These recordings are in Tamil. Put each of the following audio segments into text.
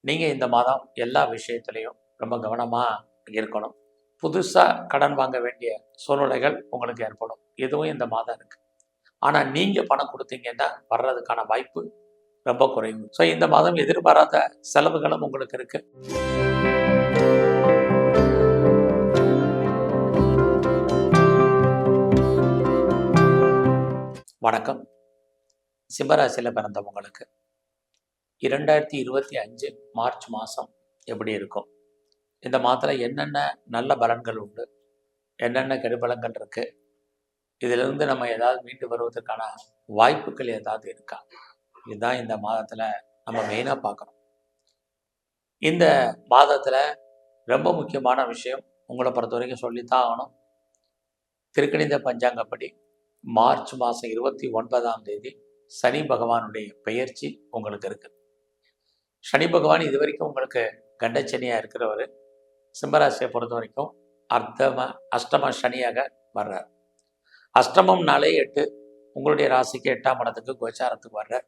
நீங்கள் இந்த மாதம் எல்லா விஷயத்துலையும் ரொம்ப கவனமாக இருக்கணும். புதுசாக கடன் வாங்க வேண்டிய சூழ்நிலைகள் உங்களுக்கு ஏற்படும். இதுவும் இந்த மாதம் இருக்குது. ஆனால் நீங்கள் பணம் கொடுத்தீங்கன்னா வர்றதுக்கான வாய்ப்பு ரொம்ப குறைவு. ஸோ இந்த மாதம் எதிர்பாராத செலவுகளும் உங்களுக்கு இருக்குது. வணக்கம். சிம்மராசியில் பிறந்தவங்களுக்கு 2025 மார்ச் மாதம் எப்படி இருக்கும்? இந்த மாதத்தில் என்னென்ன நல்ல பலன்கள் உண்டு, என்னென்ன கெடுபலன்கள் இருக்குது, இதிலிருந்து நம்ம ஏதாவது மீண்டு வருவதற்கான வாய்ப்புகள் ஏதாவது இருக்கா? இதுதான் இந்த மாதத்தில் நம்ம மெயினாக பார்க்குறோம். இந்த மாதத்தில் ரொம்ப முக்கியமான விஷயம் உங்களை பொறுத்த வரைக்கும் சொல்லித்தான் ஆகணும். திருக்கணித பஞ்சாங்கப்படி மார்ச் மாதம் 29ஆம் தேதி சனி பகவானுடைய பெயர்ச்சி உங்களுக்கு இருக்குது. சனி பகவான் இது வரைக்கும் உங்களுக்கு கண்டச்சனியாக இருக்கிறவர் சிம்மராசியை பொறுத்த வரைக்கும் அஷ்டம சனியாக வர்றார். அஷ்டமம் 4-8 உங்களுடைய ராசிக்கு 8ஆம் இடத்துக்கு கோச்சாரத்துக்கு வர்றார்.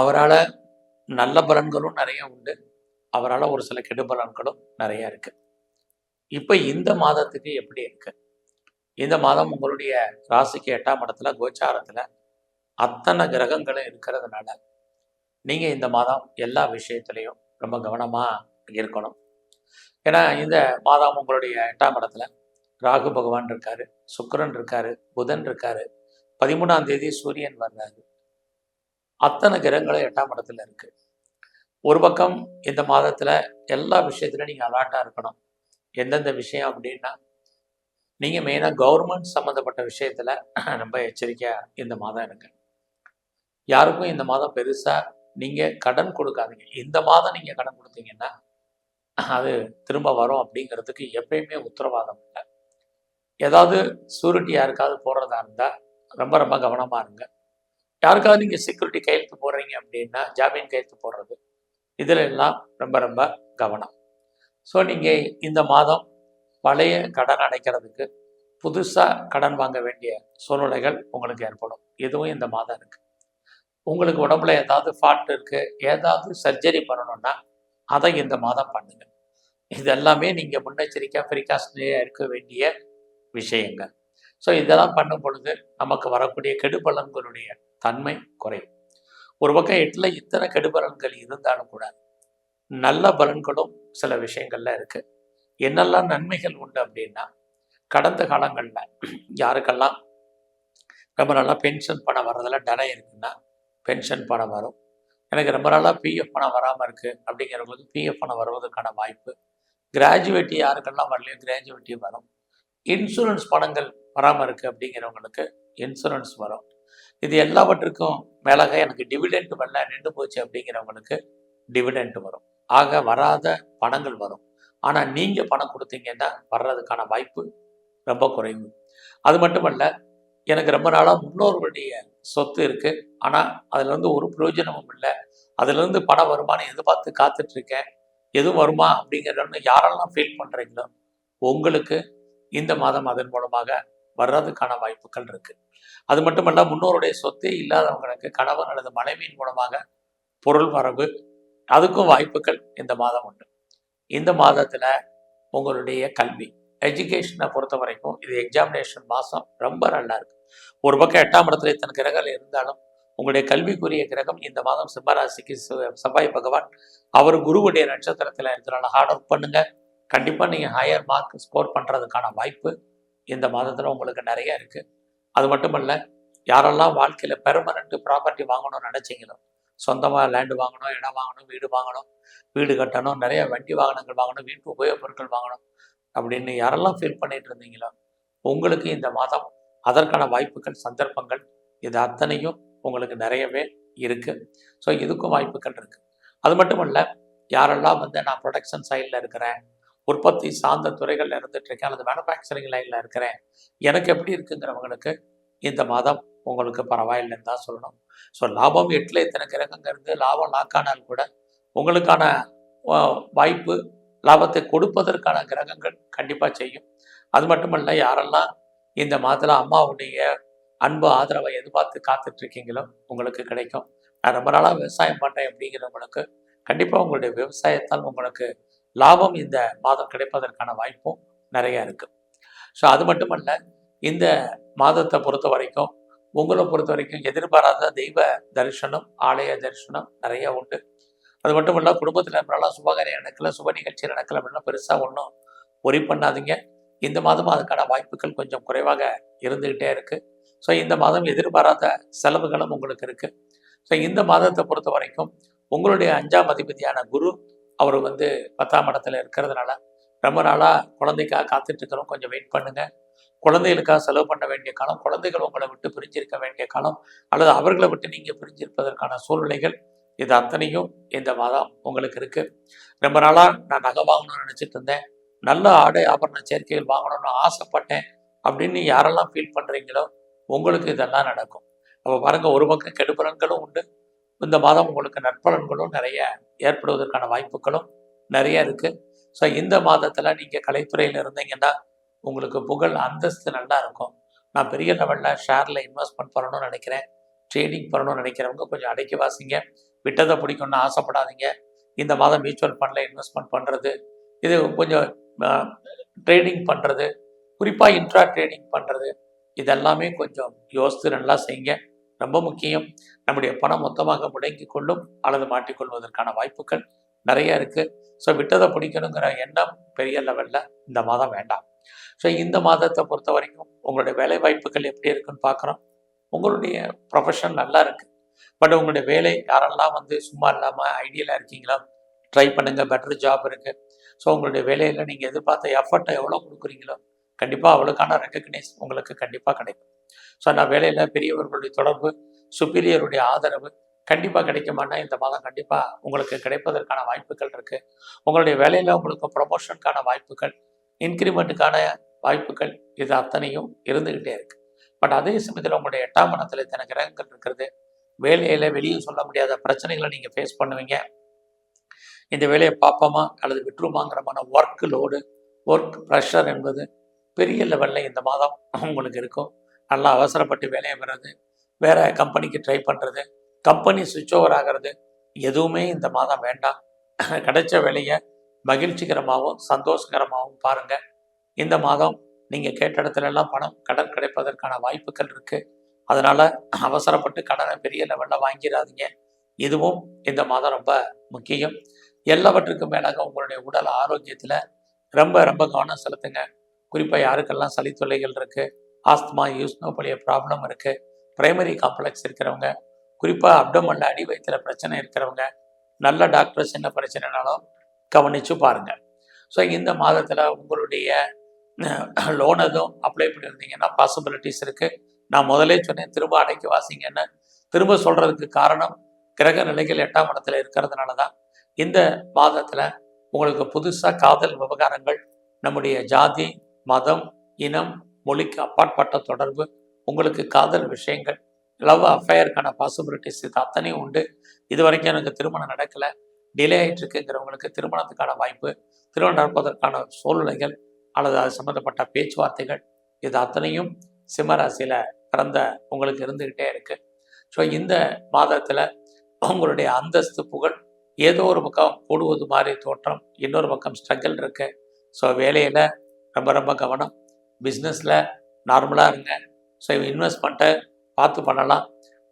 அவரால் நல்ல பலன்களும் நிறைய உண்டு, அவரால் ஒரு சில கெடுபலன்களும் நிறைய இருக்கு. இப்போ இந்த மாதத்துக்கு எப்படி இருக்கு? இந்த மாதம் உங்களுடைய ராசிக்கு 8ஆம் இடத்துல கோச்சாரத்தில் அத்தனை கிரகங்களும் இருக்கிறதுனால நீங்கள் இந்த மாதம் எல்லா விஷயத்துலையும் ரொம்ப கவனமாக இருக்கணும். ஏன்னா இந்த மாதம் உங்களுடைய 8ஆம் இடத்துல ராகு பகவான் இருக்காரு, சுக்கிரன் இருக்காரு, புதன் இருக்காரு, 13ஆம் தேதி சூரியன் வர்றாரு. அத்தனை கிரகங்களும் 8ஆம் இடத்துல இருக்கு. ஒரு பக்கம் இந்த மாதத்துல எல்லா விஷயத்துலையும் நீங்கள் அலர்ட்டாக இருக்கணும். எந்தெந்த விஷயம் அப்படின்னா, நீங்கள் மெயினாக கவர்மெண்ட் சம்மந்தப்பட்ட விஷயத்துல ரொம்ப எச்சரிக்கையாக இந்த மாதம் இருக்கு. யாருக்கும் இந்த மாதம் பெருசாக நீங்கள் கடன் கொடுக்காதீங்க. இந்த மாதம் நீங்கள் கடன் கொடுத்தீங்கன்னா அது திரும்ப வரும் அப்படிங்கிறதுக்கு எப்பயுமே உத்தரவாதம் இல்லை. ஏதாவது சூரிட்டி யாருக்காவது போடுறதா இருந்தால் ரொம்ப ரொம்ப கவனமாக இருங்க. யாருக்காவது நீங்கள் செக்யூரிட்டி கையெழுத்து போடுறீங்க அப்படின்னா, ஜாமீன் கையெழுத்து போடுறது, இதில் எல்லாம் ரொம்ப ரொம்ப கவனம். ஸோ நீங்கள் இந்த மாதம் பழைய கடன் அடைக்கிறதுக்கு புதுசாக கடன் வாங்க வேண்டிய சூழ்நிலைகள் உங்களுக்கு ஏற்படும். இதுவும் இந்த மாதம் இருக்குது. உங்களுக்கு உடம்புல ஏதாவது ஃபால்ட் இருக்குது, ஏதாவது சர்ஜரி பண்ணணும்னா அதை இந்த மாதம் பண்ணுங்கள். இது எல்லாமே நீங்கள் முன்னெச்சரிக்கையாக ப்ரிகாஷனரியாக இருக்க வேண்டிய விஷயங்கள். ஸோ இதெல்லாம் பண்ணும் பொழுது நமக்கு வரக்கூடிய கெடுபலன்களுடைய தன்மை குறையும். ஒரு பக்கம் 8ல் இத்தனை கெடுபலன்கள் இருந்தாலும் கூட நல்ல பலன்களும் சில விஷயங்கள்ல இருக்கு. என்னெல்லாம் நன்மைகள் உண்டு அப்படின்னா, கடந்த காலங்களில் யாருக்கெல்லாம் ரொம்ப நல்லா பென்ஷன் பணம் வர்றதில் டரை இருக்குன்னா பென்ஷன் பணம் வரும். எனக்கு ரொம்ப நாளாக பிஎஃப் பணம் வராமல் இருக்குது அப்படிங்கிறபோது பிஎஃப் பணம் வருவதற்கான வாய்ப்பு. கிராஜுவேட்டி யாருக்கெல்லாம் வரலையோ கிராஜுவேட்டி வரும். இன்சூரன்ஸ் பணங்கள் வராமல் இருக்குது அப்படிங்கிறவங்களுக்கு இன்சூரன்ஸ் வரும். இது எல்லாவற்றுக்கும் மேலாக எனக்கு டிவிடெண்ட் வரல, நின்று போச்சு அப்படிங்கிறவங்களுக்கு டிவிடெண்ட் வரும். ஆக வராத பணங்கள் வரும். ஆனால் நீங்கள் பணம் கொடுத்தீங்கன்னா வர்றதுக்கான வாய்ப்பு ரொம்ப குறைவு. அது மட்டுமல்ல, எனக்கு ரொம்ப நாளாக முன்னோர்களுடைய சொத்து இருக்குது, ஆனால் அதுலேருந்து ஒரு பிரயோஜனமும் இல்லை, அதுலேருந்து பணம் வருமானு எதிர்பார்த்து காத்துட்ருக்கேன், எதுவும் வருமா அப்படிங்கிறன்னு யாரெல்லாம் ஃபீல் பண்ணுறீங்களோ உங்களுக்கு இந்த மாதம் அதன் மூலமாக வர்றதுக்கான வாய்ப்புகள் இருக்குது. அது மட்டுமல்ல, முன்னோருடைய சொத்தே இல்லாதவங்களுக்கு கணவன் அல்லது மனைவியின் மூலமாக பொருள் வரவு, அதுக்கும் வாய்ப்புகள் இந்த மாதம் உண்டு. இந்த மாதத்தில் உங்களுடைய கல்வி எஜுகேஷனை பொறுத்த வரைக்கும் இது எக்ஸாமினேஷன் மாதம் ரொம்ப நல்லா இருக்கு. ஒரு பக்கம் 8ஆம் இடத்துல இத்தனை கிரகங்கள் இருந்தாலும் உங்களுடைய கல்விக்குரிய கிரகம் இந்த மாதம் சிம்மராசிக்கு செவ்வாய் பகவான், அவர் குருவுடைய நட்சத்திரத்தில் இருக்கிறனால ஹார்ட் ஒர்க் பண்ணுங்க. கண்டிப்பாக நீங்கள் ஹையர் மார்க் ஸ்கோர் பண்ணுறதுக்கான வாய்ப்பு இந்த மாதத்தில் உங்களுக்கு நிறைய இருக்குது. அது மட்டுமல்ல, யாரெல்லாம் வாழ்க்கையில் பெர்மனண்ட் ப்ராப்பர்ட்டி வாங்கணும்னு நினச்சிங்களோ, சொந்தமாக லேண்டு வாங்கணும், இடம் வாங்கணும், வீடு வாங்கணும், வீடு கட்டணும், நிறைய வண்டி வாகனங்கள் வாங்கணும், வீட்டு உபயோகப் பொருட்கள் வாங்கணும் அப்படின்னு யாரெல்லாம் ஃபீல் பண்ணிட்டு இருந்தீங்களோ உங்களுக்கு இந்த மாதம் அதற்கான வாய்ப்புகள், சந்தர்ப்பங்கள் இது அத்தனையும் உங்களுக்கு நிறையவே இருக்குது. ஸோ இதுக்கும் வாய்ப்புகள் இருக்குது. அது மட்டுமல்ல, யாரெல்லாம் நான் ப்ரொடக்ஷன் சைடில் இருக்கிறேன், உற்பத்தி சார்ந்த துறைகளில் இருந்துகிட்ருக்கேன், அல்லது மேனுஃபேக்சரிங் லைனில் இருக்கிறேன், எனக்கு எப்படி இருக்குங்கிறவங்களுக்கு இந்த மாதம் உங்களுக்கு பரவாயில்லைன்னு தான் சொல்லணும். ஸோ லாபம் 8ல் இத்தனை கிரகங்க இருந்து லாபம் லாக்கானால் கூட உங்களுக்கான வாய்ப்பு, லாபத்தை கொடுப்பதற்கான கிரகங்கள் கண்டிப்பாக செய்யும். அது மட்டுமல்ல, யாரெல்லாம் இந்த மாதத்தில் அம்மாவுடைய அன்பு ஆதரவை எதிர்பார்த்து காத்துட்ருக்கீங்களோ உங்களுக்கு கிடைக்கும். நான் ரொம்ப நாளாக விவசாயம் பண்ணுறேன் அப்படிங்கிறவங்களுக்கு கண்டிப்பாக உங்களுடைய விவசாயத்தால் உங்களுக்கு லாபம் இந்த மாதம் கிடைப்பதற்கான வாய்ப்பும் நிறையா இருக்குது. ஸோ அது மட்டுமல்ல, இந்த மாதத்தை பொறுத்த வரைக்கும் உங்களை பொறுத்த வரைக்கும் எதிர்பாராத தெய்வ தரிசனம், ஆலய தரிசனம் நிறையா உண்டு. அது மட்டும் இல்லை, குடும்பத்தில் நம்மளாம் சுபகாரியம் நடக்கல, சுப நிகழ்ச்சி நடக்கல அப்படின்னா பெருசாக ஒன்றும் ஒரி பண்ணாதீங்க. இந்த மாதமும் அதுக்கான வாய்ப்புகள் கொஞ்சம் குறைவாக இருந்துக்கிட்டே இருக்குது. ஸோ இந்த மாதம் எதிர்பாராத செலவுகளும் உங்களுக்கு இருக்குது. ஸோ இந்த மாதத்தை பொறுத்த வரைக்கும் உங்களுடைய 5ஆம் அதிபதியான குரு அவர் 10ஆம் இடத்துல இருக்கிறதுனால ரொம்ப நாளாக குழந்தைக்காக காத்துட்ருக்கிறோம், கொஞ்சம் வெயிட் பண்ணுங்கள். குழந்தைகளுக்காக செலவு பண்ண வேண்டிய காலம், குழந்தைகள் உங்களை விட்டு பிரிஞ்சிருக்க வேண்டிய காலம், அல்லது அவர்களை விட்டு நீங்கள் பிரிஞ்சிருப்பதற்கான சூழ்நிலைகள், இது அத்தனையும் இந்த மாதம் உங்களுக்கு இருக்குது. ரொம்ப நாளாக நான் நகை வாங்கணும்னு நினச்சிட்டு இருந்தேன், நல்ல ஆடை ஆபரண சேர்க்கைகள் வாங்கணும்னு ஆசைப்பட்டேன் அப்படின்னு யாரெல்லாம் ஃபீல் பண்ணுறீங்களோ உங்களுக்கு இதெல்லாம் நடக்கும். அப்போ பாருங்கள், ஒரு பக்கம் கெடுபலன்களும் உண்டு, இந்த மாதம் உங்களுக்கு நற்பலன்களும் நிறைய ஏற்படுவதற்கான வாய்ப்புகளும் நிறைய இருக்குது. ஸோ இந்த மாதத்தில் நீங்கள் கலைத்துறையில் இருந்தீங்கன்னா உங்களுக்கு புகழ் அந்தஸ்து நல்லா இருக்கும். நான் பெரிய லெவலில் ஷேரில் இன்வெஸ்ட்மெண்ட் பண்ணணும்னு நினைக்கிறேன், ட்ரேடிங் பண்ணணும்னு நினைக்கிறவங்க கொஞ்சம் அடக்கி வாசிங்க. விட்டதை பிடிக்கணும்னு ஆசைப்படாதீங்க. இந்த மாதம் மியூச்சுவல் ஃபண்டில் இன்வெஸ்ட்மெண்ட் பண்ணுறது, இது கொஞ்சம் ட்ரேடிங் பண்ணுறது, குறிப்பாக இன்ட்ரா ட்ரேடிங் பண்ணுறது, இதெல்லாமே கொஞ்சம் யோசித்து நல்லா செய்யுங்க. ரொம்ப முக்கியம். நம்முடைய பணம் மொத்தமாக முடங்கி கொள்ளும் அல்லது மாட்டிக்கொள்வதற்கான வாய்ப்புகள் நிறைய இருக்குது. ஸோ விட்டதை பிடிக்கணுங்கிற எண்ணம் பெரிய லெவலில் இந்த மாதம் வேண்டாம். ஸோ இந்த மாதத்தை பொறுத்த வரைக்கும் உங்களுடைய வேலை வாய்ப்புகள் எப்படி இருக்குன்னு பார்க்குறோம். உங்களுடைய ப்ரொஃபஷன் நல்லா இருக்குது, பட் உங்களுடைய வேலை யாரெல்லாம் சும்மா இல்லாமல் ஐடியலாக இருக்கீங்களோ ட்ரை பண்ணுங்கள், பெட்டர் ஜாப் இருக்குது. ஸோ உங்களுடைய வேலையில் நீங்கள் எதிர்பார்த்த எஃபர்ட்டை எவ்வளோ கொடுக்குறீங்களோ கண்டிப்பாக அவளுக்கான ரெக்கக்னைஸ் உங்களுக்கு கண்டிப்பாக கிடைக்கும். ஸோ நான் வேலையில் பெரியவர்களுடைய தொடர்பு, சுப்பீரியருடைய ஆதரவு கண்டிப்பாக கிடைக்குமானா இந்த மாதம் கண்டிப்பாக உங்களுக்கு கிடைப்பதற்கான வாய்ப்புகள் இருக்குது. உங்களுடைய வேலையில் உங்களுக்கு ப்ரொமோஷனுக்கான வாய்ப்புகள், இன்க்ரிமெண்ட்டுக்கான வாய்ப்புகள், இது அத்தனையும் இருந்துக்கிட்டே இருக்குது. பட் அதே சமயத்தில் உங்களுடைய 8ஆம் இடத்துல இத்தனை கிரகங்கள் இருக்கிறது, வேலையில் வெளியே சொல்ல முடியாத பிரச்சனைகளை நீங்கள் ஃபேஸ் பண்ணுவீங்க. இந்த வேலையை பார்ப்போமா அல்லது விட்டுருமாங்கிறமான ஒர்க் லோடு, ஒர்க் ப்ரெஷர் என்பது பெரிய லெவலில் இந்த மாதம் உங்களுக்கு இருக்கும். நல்லா அவசரப்பட்டு வேலையை பெறது, வேறு கம்பெனிக்கு ட்ரை பண்ணுறது, கம்பெனி சுவிட்ச் ஓவர் ஆகிறது, எதுவுமே இந்த மாதம் வேண்டாம். கிடைச்ச வேலையை மகிழ்ச்சிகரமாகவும் சந்தோஷகரமாகவும் பாருங்கள். இந்த மாதம் நீங்கள் கேட்ட இடத்துலலாம் கடன் கிடைப்பதற்கான வாய்ப்புகள் இருக்குது. அதனால் அவசரப்பட்டு கடனை பெரிய லெவலில் வாங்கிடாதீங்க. இதுவும் இந்த மாதம் ரொம்ப முக்கியம். எல்லாவற்றுக்கும் மேலாக உங்களுடைய உடல் ஆரோக்கியத்தில் ரொம்ப ரொம்ப கவனம் செலுத்துங்க. குறிப்பாக யாருக்கெல்லாம் சளி தொல்லைகள் இருக்குது, ஆஸ்துமா, யூஸ்னோபோலியா ப்ராப்ளம் இருக்குது, பிரைமரி காம்ப்ளெக்ஸ் இருக்கிறவங்க, குறிப்பாக அப்டமனில் அடி வயிற்றில் பிரச்சனை இருக்கிறவங்க, நல்ல டாக்டர்ஸ் என்ன பிரச்சனைனாலும் கவனித்து பாருங்கள். ஸோ இந்த மாதத்தில் உங்களுடைய லோன் எதுவும் அப்ளை பண்ணியிருந்தீங்கன்னா பாசிபிலிட்டிஸ் இருக்குது. நான் முதலே சொன்னேன், திரும்ப அடைக்கி வாசிங்கன்னு. திரும்ப சொல்கிறதுக்கு காரணம் கிரக நிலைகள் 8ஆம் இடத்துல இருக்கிறதுனால தான். இந்த மாதத்தில் உங்களுக்கு புதுசாக காதல் விவகாரங்கள், நம்முடைய ஜாதி, மதம், இனம், மொழிக்கு அப்பாற்பட்ட தொடர்பு, உங்களுக்கு காதல் விஷயங்கள், லவ் அஃபேருக்கான பாசிபிலிட்டிஸ், இது அத்தனையும் உண்டு. இது வரைக்கும் எனக்கு திருமணம் நடக்கலை, டிலே ஆகிட்டுருக்குங்கிறவங்களுக்கு திருமணத்துக்கான வாய்ப்பு, திருமணம் நடப்பதற்கான சூழ்நிலைகள் அல்லது அது சம்மந்தப்பட்ட பேச்சுவார்த்தைகள், இது அத்தனையும் சிம்மராசியில் பிறந்த உங்களுக்கு இருந்துக்கிட்டே இருக்குது. ஸோ இந்த மாதத்தில் உங்களுடைய அந்தஸ்து, புகழ் ஏதோ ஒரு பக்கம் கூடுவது மாதிரி தோற்றம், இன்னொரு பக்கம் ஸ்ட்ரகிள் இருக்குது. ஸோ வேலையில் ரொம்ப ரொம்ப கவனம், பிஸ்னஸில் நார்மலாக இருங்க. ஸோ இன்வெஸ்ட்மெண்ட்டை பார்த்து பண்ணலாம்.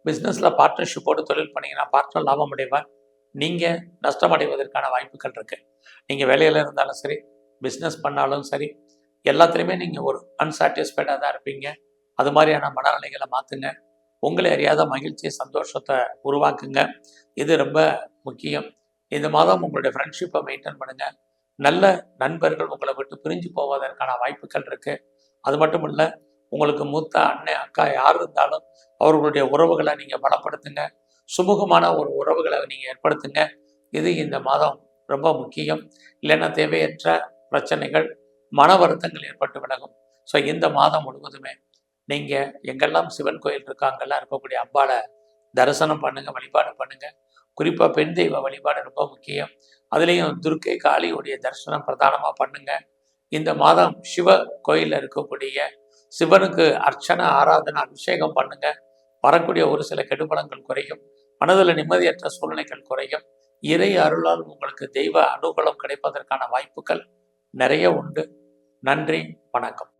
பிஸ்னஸில் பார்ட்னர்ஷிப்போடு தொழில் பண்ணிங்கன்னா பார்ட்னர் லாபம் அடைவார், நீங்கள் நஷ்டம் அடைவதற்கான வாய்ப்புகள் இருக்குது. நீங்கள் வேலையில் இருந்தாலும் சரி, பிஸ்னஸ் பண்ணாலும் சரி, எல்லாத்துலேயுமே நீங்கள் ஒரு அன்சாட்டிஸ்ஃபைடாக தான் இருப்பீங்க. அது மாதிரியான மனநிலைகளை மாற்றுங்க. உங்களை அறியாத மகிழ்ச்சி, சந்தோஷத்தை உருவாக்குங்க. இது ரொம்ப முக்கியம். இந்த மாதம் உங்களுடைய ஃப்ரெண்ட்ஷிப்பை மெயின்டைன் பண்ணுங்கள். நல்ல நண்பர்கள் உங்களை விட்டு பிரிஞ்சு போவதற்கான வாய்ப்புகள் இருக்குது. அது மட்டும் இல்லை, உங்களுக்கு மூத்த அண்ணன், அக்கா யார் இருந்தாலும் அவர்களுடைய உறவுகளை நீங்கள் பலப்படுத்துங்க. சுமூகமான ஒரு உறவுகளை நீங்கள் ஏற்படுத்துங்க. இது இந்த மாதம் ரொம்ப முக்கியம். இல்லைன்னா தேவையற்ற பிரச்சனைகள், மன வருத்தங்கள் ஏற்பட்டு விலகும். ஸோ இந்த மாதம் முழுவதுமே நீங்கள் எங்கெல்லாம் சிவன் கோயில் இருக்காங்கெல்லாம் இருக்கக்கூடிய அம்பாளை தரிசனம் பண்ணுங்கள், வழிபாடு பண்ணுங்கள். குறிப்பாக பெண் தெய்வ வழிபாடு ரொம்ப முக்கியம். அதுலேயும் துர்க்கை, காளியுடைய தரிசனம் பிரதானமாக பண்ணுங்கள். இந்த மாதம் சிவ கோயிலில் இருக்கக்கூடிய சிவனுக்கு அர்ச்சனை, ஆராதனை, அபிஷேகம் பண்ணுங்கள். வரக்கூடிய ஒரு சில கெடுபலங்கள் குறையும், மனதில் நிம்மதியற்ற சூழ்நிலைகள் குறையும். இறை அருளால் உங்களுக்கு தெய்வ அனுகூலம் கிடைப்பதற்கான வாய்ப்புகள் நிறைய உண்டு. நன்றி, வணக்கம்.